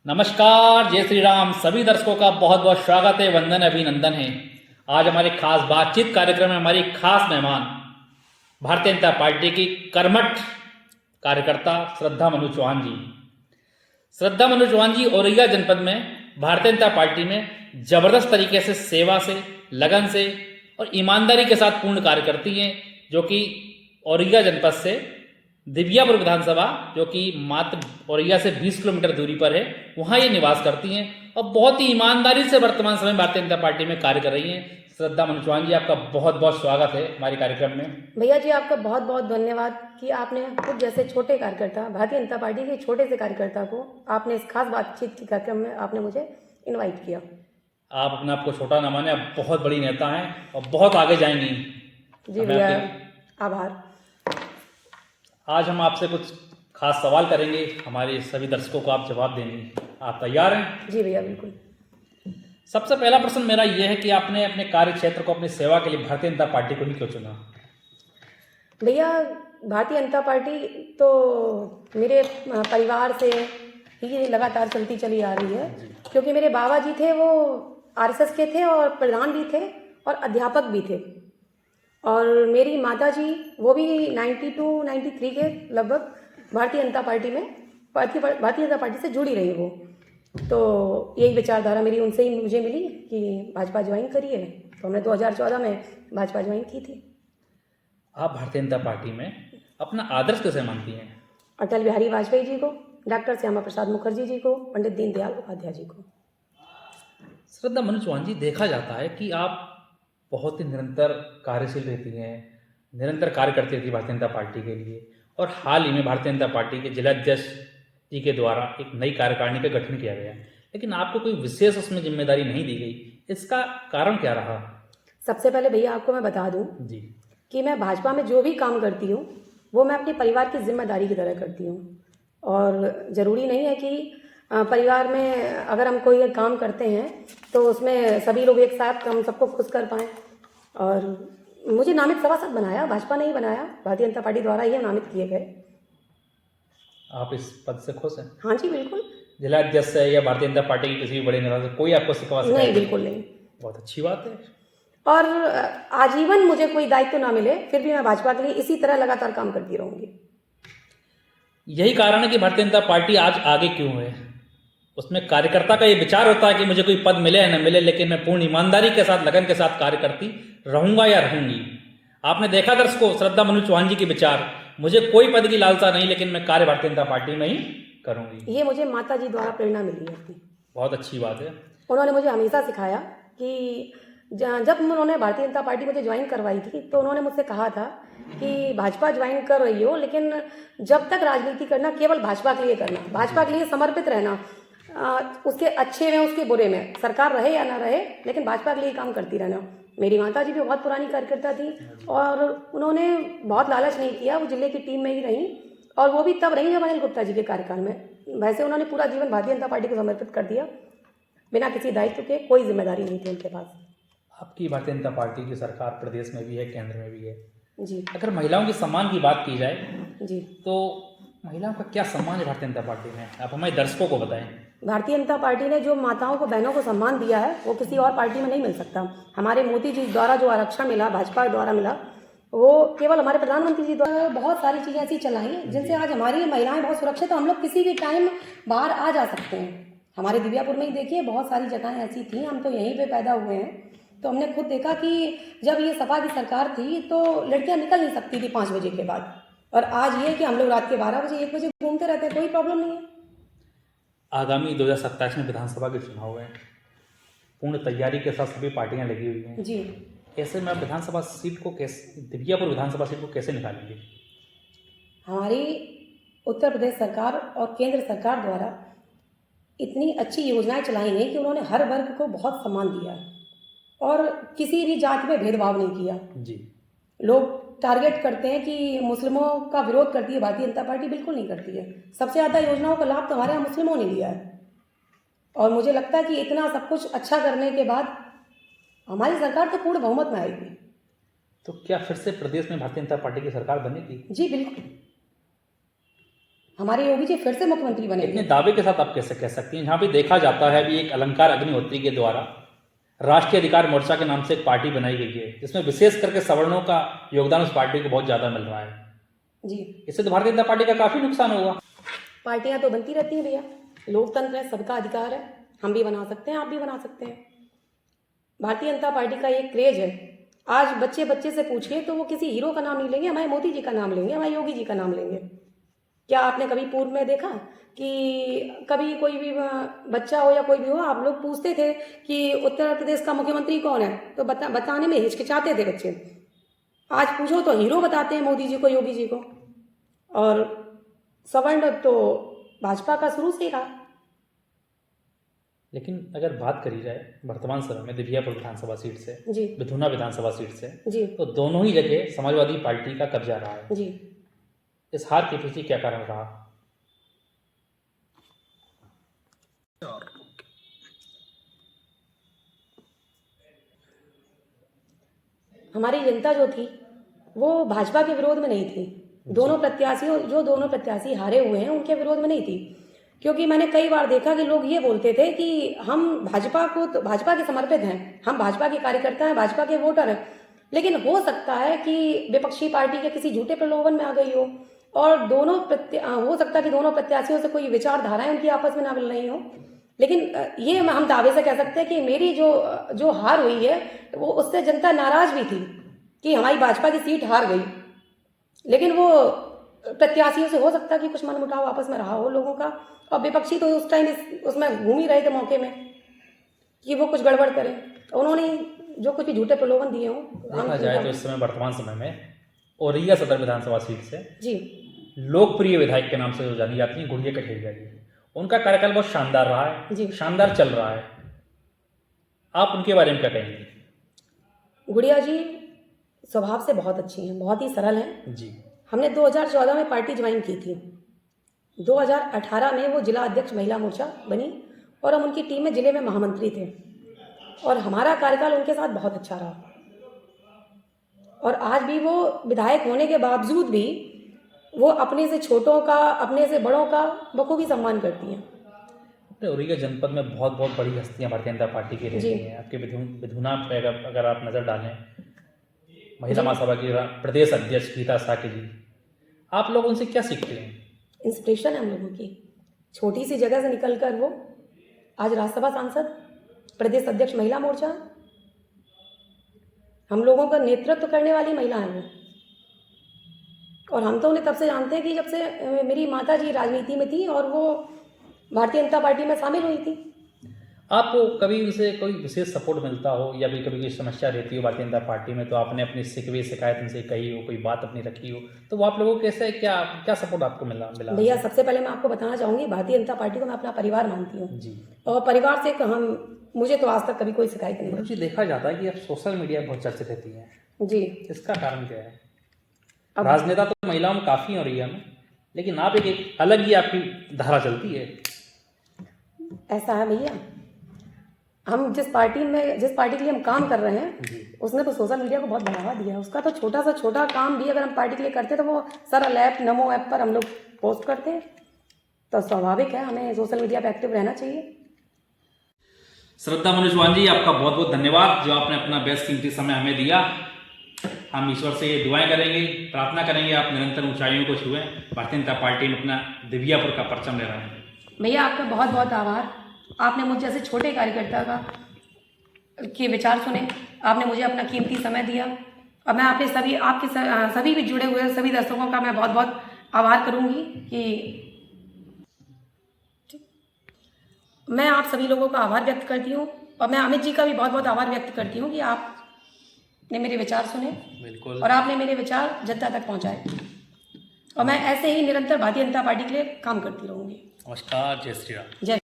नमस्कार, जय श्री राम। सभी दर्शकों का बहुत बहुत स्वागत है, वंदन अभिनंदन है। आज हमारे खास बातचीत कार्यक्रम में हमारी खास मेहमान भारतीय जनता पार्टी की कर्मठ कार्यकर्ता श्रद्धा मनु चौहान जी। श्रद्धा मनु चौहान जी औरैया जनपद में भारतीय जनता पार्टी में जबरदस्त तरीके से सेवा से, लगन से और ईमानदारी के साथ पूर्ण कार्य करती हैं, जो कि औरैया जनपद से दिव्यापुर विधानसभा, जो कि मात्र औरैया से 20 किलोमीटर दूरी पर है, वहाँ ये निवास करती हैं और बहुत ही ईमानदारी से वर्तमान समय भारतीय जनता पार्टी में कार्य कर रही हैं। श्रद्धा मनु चौहान जी, आपका बहुत बहुत स्वागत है हमारे कार्यक्रम में। भैया जी, आपका बहुत बहुत धन्यवाद कि आपने खुद जैसे छोटे कार्यकर्ता, भारतीय जनता पार्टी के छोटे से कार्यकर्ता को आपने इस खास बातचीत के कार्यक्रम में आपने मुझे इनवाइट किया। आप अपने आप को छोटा न माने, आप बहुत बड़ी नेता हैं और बहुत आगे जाएंगी। जी भैया, आभार। आज हम आपसे कुछ खास सवाल करेंगे, हमारे सभी दर्शकों को आप जवाब देंगे। आप तैयार हैं? जी भैया, बिल्कुल। सबसे पहला प्रश्न मेरा यह है कि आपने अपने कार्य क्षेत्र को, अपनी सेवा के लिए भारतीय जनता पार्टी को ही क्यों चुना? भैया, भारतीय जनता पार्टी तो मेरे परिवार से ही लगातार चलती चली आ रही है, क्योंकि मेरे बाबा जी थे वो आरएसएस के थे और प्रधान भी थे और अध्यापक भी थे, और मेरी माता जी वो भी 92-93 के लगभग भारतीय जनता पार्टी में भारतीय जनता पार्टी से जुड़ी रही वो। तो यही विचारधारा मेरी उनसे ही मुझे मिली कि भाजपा ज्वाइन करिए, तो हमने 2014 में भाजपा ज्वाइन की थी। आप भारतीय जनता पार्टी में अपना आदर्श कैसे मानती हैं? अटल बिहारी वाजपेयी जी को, डॉक्टर श्यामा प्रसाद मुखर्जी जी को, पंडित दीनदयाल उपाध्याय जी को। श्रद्धा मनु चौहान जी, देखा जाता है कि आप बहुत ही निरंतर कार्यशील रहती हैं, निरंतर कार्य करती रहती है भारतीय जनता पार्टी के लिए, और हाल ही में भारतीय जनता पार्टी के जिलाध्यक्ष जी के द्वारा एक नई कार्यकारिणी का गठन किया गया, लेकिन आपको कोई विशेष उसमें जिम्मेदारी नहीं दी गई। इसका कारण क्या रहा? सबसे पहले भैया आपको मैं बता दूं जी कि मैं भाजपा में जो भी काम करती हूँ वो मैं अपने परिवार की जिम्मेदारी की तरह करती हूँ, और ज़रूरी नहीं है कि परिवार में अगर हम कोई काम करते हैं तो उसमें सभी लोग एक साथ हम सबको खुश कर पाएँ। और मुझे नामित सभासद बनाया, भाजपा ने ही बनाया, भारतीय जनता पार्टी द्वारा ही नामित किए गए। आप इस पद से खुश हैं? हाँ जी, बिल्कुल। जिलाध्यक्ष से या भारतीय जनता पार्टी के किसी भी बड़े नेता से कोई आपको शिकवा नहीं, बिल्कुल नहीं। बहुत अच्छी बात है। और आजीवन मुझे कोई दायित्व ना मिले फिर भी मैं भाजपा के लिए इसी तरह लगातार काम करती रहूंगी। यही कारण है कि भारतीय जनता पार्टी आज आगे क्यों है। उसमें कार्यकर्ता का ये विचार होता है कि मुझे कोई पद मिले या न मिले, लेकिन मैं पूर्ण ईमानदारी के साथ, लगन के साथ कार्य करती रहूंगा या रहूंगी। आपने देखा दर्शकों, श्रद्धा मनु चौहान जी के विचार, मुझे कोई पद की लालसा नहीं, लेकिन मैं कार्य भारतीय जनता पार्टी में ही करूंगी। ये मुझे माता जी द्वारा प्रेरणा मिली है अपनी। बहुत अच्छी बात है। उन्होंने मुझे हमेशा सिखाया कि जब उन्होंने भारतीय जनता पार्टी मुझे ज्वाइन करवाई थी तो उन्होंने मुझसे कहा था कि भाजपा ज्वाइन कर रही हो, लेकिन जब तक राजनीति करना केवल भाजपा के लिए करना, भाजपा के लिए समर्पित रहना, उसके अच्छे में उसके बुरे में, सरकार रहे या ना रहे, लेकिन भाजपा के लिए काम करती रहना। मेरी माता जी भी बहुत पुरानी कार्यकर्ता थी और उन्होंने बहुत लालच नहीं किया, वो जिले की टीम में ही रहीं, और वो भी तब रही जब अनिल गुप्ता जी के कार्यकाल में। वैसे उन्होंने पूरा जीवन भारतीय जनता पार्टी को समर्पित कर दिया, बिना किसी दायित्व के, कोई जिम्मेदारी नहीं थी उनके पास। आपकी भारतीय जनता पार्टी की सरकार प्रदेश में भी है, केंद्र में भी है जी। अगर महिलाओं के सम्मान की बात की जाए जी, तो महिलाओं का क्या सम्मान है भारतीय जनता पार्टी में? आप हमारे दर्शकों को बताएं। भारतीय जनता पार्टी ने जो माताओं को, बहनों को सम्मान दिया है वो किसी और पार्टी में नहीं मिल सकता। हमारे मोदी जी द्वारा जो आरक्षण मिला, भाजपा द्वारा मिला, वो केवल हमारे प्रधानमंत्री जी द्वारा बहुत सारी चीज़ें ऐसी चलाई जिनसे आज हमारी महिलाएं बहुत सुरक्षित हैं। हम लोग किसी भी टाइम बाहर आ जा सकते हैं। हमारे दिव्यापुर में ही देखिए, बहुत सारी जगहें ऐसी थी, हम तो यहीं पे पैदा हुए हैं, तो हमने खुद देखा कि जब ये सपा की सरकार थी तो लड़कियां निकल नहीं सकती थी 5 बजे के बाद, और आज ये कि हम लोग रात के 12 बजे 1 बजे घूमते रहते हैं, कोई प्रॉब्लम नहीं है। आगामी 2027 में विधानसभा के चुनाव है, पूर्ण तैयारी के साथ सभी पार्टियां लगी हुई हैं जी। ऐसे में आप विधानसभा सीट को कैसे, दिव्यापुर विधानसभा सीट को कैसे निकालेंगे? हमारी उत्तर प्रदेश सरकार और केंद्र सरकार द्वारा इतनी अच्छी योजनाएं चलाई हैं कि उन्होंने हर वर्ग को बहुत सम्मान दिया है और किसी भी जाति में भेदभाव नहीं किया। जी। लोग टारगेट करते हैं कि मुस्लिमों का विरोध करती है भारतीय जनता पार्टी, बिल्कुल नहीं करती है। सबसे ज़्यादा योजनाओं का लाभ तो हमारे यहाँ मुस्लिमों ने लिया है, और मुझे लगता है कि इतना सब कुछ अच्छा करने के बाद हमारी सरकार तो पूर्ण बहुमत में आएगी। तो क्या फिर से प्रदेश में भारतीय जनता पार्टी की सरकार बनेगी? जी बिल्कुल। हमारे योगी जी फिर से मुख्यमंत्री इतने बनेंगे। दावे के साथ आप कैसे कह सकती हैं? जहाँ पे देखा जाता है भी एक अलंकार अग्निहोत्री के द्वारा राष्ट्रीय अधिकार मोर्चा के नाम से एक पार्टी बनाई गई है, जिसमें विशेष करके सवर्णों का योगदान उस पार्टी को बहुत ज़्यादा मिल रहा है। जी, इससे तो भारतीय जनता पार्टी का काफ़ी नुकसान होगा। पार्टियां तो बनती रहती हैं भैया, लोकतंत्र है, सबका अधिकार है, हम भी बना सकते हैं, आप भी बना सकते हैं। भारतीय जनता पार्टी का एक क्रेज है। आज बच्चे बच्चे से पूछिए तो वो किसी हीरो का नाम नहीं लेंगे, हमारे मोदी जी का नाम लेंगे, हमारे योगी जी का नाम लेंगे। क्या आपने कभी पूर्व में देखा कि कभी कोई भी बच्चा हो या कोई भी हो, आप लोग पूछते थे कि उत्तर प्रदेश का मुख्यमंत्री कौन है, तो बताने में हिचकिचाते थे बच्चे। आज पूछो तो हीरो बताते हैं मोदी जी को, योगी जी को। और सवर्ण तो भाजपा का शुरू से ही रहा। लेकिन अगर बात करी जाए वर्तमान समय में दिव्यापुर विधानसभा सीट से, जी विधुना विधानसभा सीट से, जी तो दोनों ही जगह समाजवादी पार्टी का कब्जा रहा है। जी। इस हार के पीछे क्या कारण रहा? हमारी जनता जो थी वो भाजपा के विरोध में नहीं थी। दोनों प्रत्याशी हारे हुए हैं उनके विरोध में नहीं थी, क्योंकि मैंने कई बार देखा कि लोग ये बोलते थे कि हम भाजपा के समर्पित हैं, हम भाजपा के कार्यकर्ता हैं, भाजपा के वोटर हैं। लेकिन हो सकता है कि विपक्षी पार्टी के किसी झूठे प्रलोभन में आ गई हो, और हो सकता है कि दोनों प्रत्याशियों से कोई विचारधाराएं उनकी आपस में ना मिल रही हो। लेकिन ये हम दावे से कह सकते हैं कि मेरी जो हार हुई है वो उससे जनता नाराज भी थी कि हमारी भाजपा की सीट हार गई। लेकिन वो प्रत्याशियों से हो सकता है कि कुछ मनमुटाव आपस में रहा हो लोगों का, और विपक्षी तो उस टाइम उसमें घूम ही रहे थे मौके में कि वो कुछ गड़बड़ करें। उन्होंने जो कुछ भी झूठे प्रलोभन दिए हों। देखा जाए तो इस समय वर्तमान समय में औरैया सदर विधानसभा सीट से जी लोकप्रिय विधायक के नाम से जो जानी जाती है गुड़िया कठेरिया जी, उनका कार्यकाल बहुत शानदार रहा है जी। शानदार चल रहा है। आप उनके बारे में क्या कहेंगे? गुड़िया जी स्वभाव से बहुत अच्छी हैं, बहुत ही सरल हैं जी। हमने 2014 में पार्टी ज्वाइन की थी। 2018 में वो जिला अध्यक्ष महिला मोर्चा बनी और हम उनकी टीम में जिले में महामंत्री थे, और हमारा कार्यकाल उनके साथ बहुत अच्छा रहा। और आज भी वो विधायक होने के बावजूद भी वो अपने से छोटों का, अपने से बड़ों का बखूबी सम्मान करती हैं। औरैया जनपद में बहुत बहुत बड़ी हस्तियां भारतीय जनता पार्टी की रहती हैं। आपके विधुना पे अगर आप नज़र डालें, महिला महासभा की प्रदेश अध्यक्ष गीता साकी जी, आप लोग उनसे क्या सीखते हैं? इंस्पिरेशन है हम लोगों की। छोटी सी जगह से निकलकर वो आज राज्यसभा सांसद, प्रदेश अध्यक्ष महिला मोर्चा, हम लोगों का नेतृत्व करने वाली महिला है वो। और हम तो उन्हें तब से जानते हैं कि जब से मेरी माता जी राजनीति में थी और वो भारतीय जनता पार्टी में शामिल हुई थी। आपको कभी उनसे कोई विशेष सपोर्ट मिलता हो या भी कभी कोई समस्या रहती हो भारतीय जनता पार्टी में, तो आपने अपनी शिकवे शिकायत उनसे कही हो, कोई बात अपनी रखी हो, तो वो आप लोगों को कैसे क्या सपोर्ट आपको मिला? भैया सबसे पहले मैं आपको बताना चाहूँगी, भारतीय जनता पार्टी को मैं अपना परिवार मानती हूँ जी। और परिवार से मुझे तो आज तक कभी कोई शिकायत नहीं है। जी। देखा जाता है कि अब सोशल मीडिया बहुत चर्चित रहती है जी। इसका कारण क्या है? राजनेता तो महिलाओं में काफ़ी हो रही है, लेकिन आप एक अलग ही आपकी धारा चलती है। ऐसा है भैया, हम जिस पार्टी के लिए हम काम कर रहे हैं उसने तो सोशल मीडिया को बहुत बढ़ावा दिया है। उसका तो छोटा से छोटा काम भी अगर हम पार्टी के लिए करते हैं तो वो सरल ऐप नमो ऐप पर हम लोग पोस्ट करते हैं, तो स्वाभाविक है हमें सोशल मीडिया पर एक्टिव रहना चाहिए। श्रद्धा मनोजवान जी, आपका बहुत बहुत धन्यवाद जो आपने अपना बेस्ट कीमती समय हमें दिया। हम ईश्वर से ये दुआएं करेंगे, प्रार्थना करेंगे आप निरंतर ऊंचाइयों को छुएं। भारतीय जनता पार्टी में अपना दिव्यापुर का परचम ले रहे हैं। भैया आपका बहुत बहुत आभार। आपने मुझे जैसे छोटे कार्यकर्ता के विचार सुने, आपने मुझे अपना कीमती समय दिया, और मैं आपके सभी भी जुड़े हुए सभी दर्शकों का मैं बहुत बहुत आभार करूंगी कि मैं आप सभी लोगों का आभार व्यक्त करती हूँ। और मैं अमित जी का भी बहुत बहुत आभार व्यक्त करती हूँ कि आपने मेरे विचार सुने। बिल्कुल। और आपने मेरे विचार जनता तक पहुँचाए, और मैं ऐसे ही निरंतर भारतीय जनता पार्टी के लिए काम करती रहूँगी। नमस्कार, जय श्री राम। जय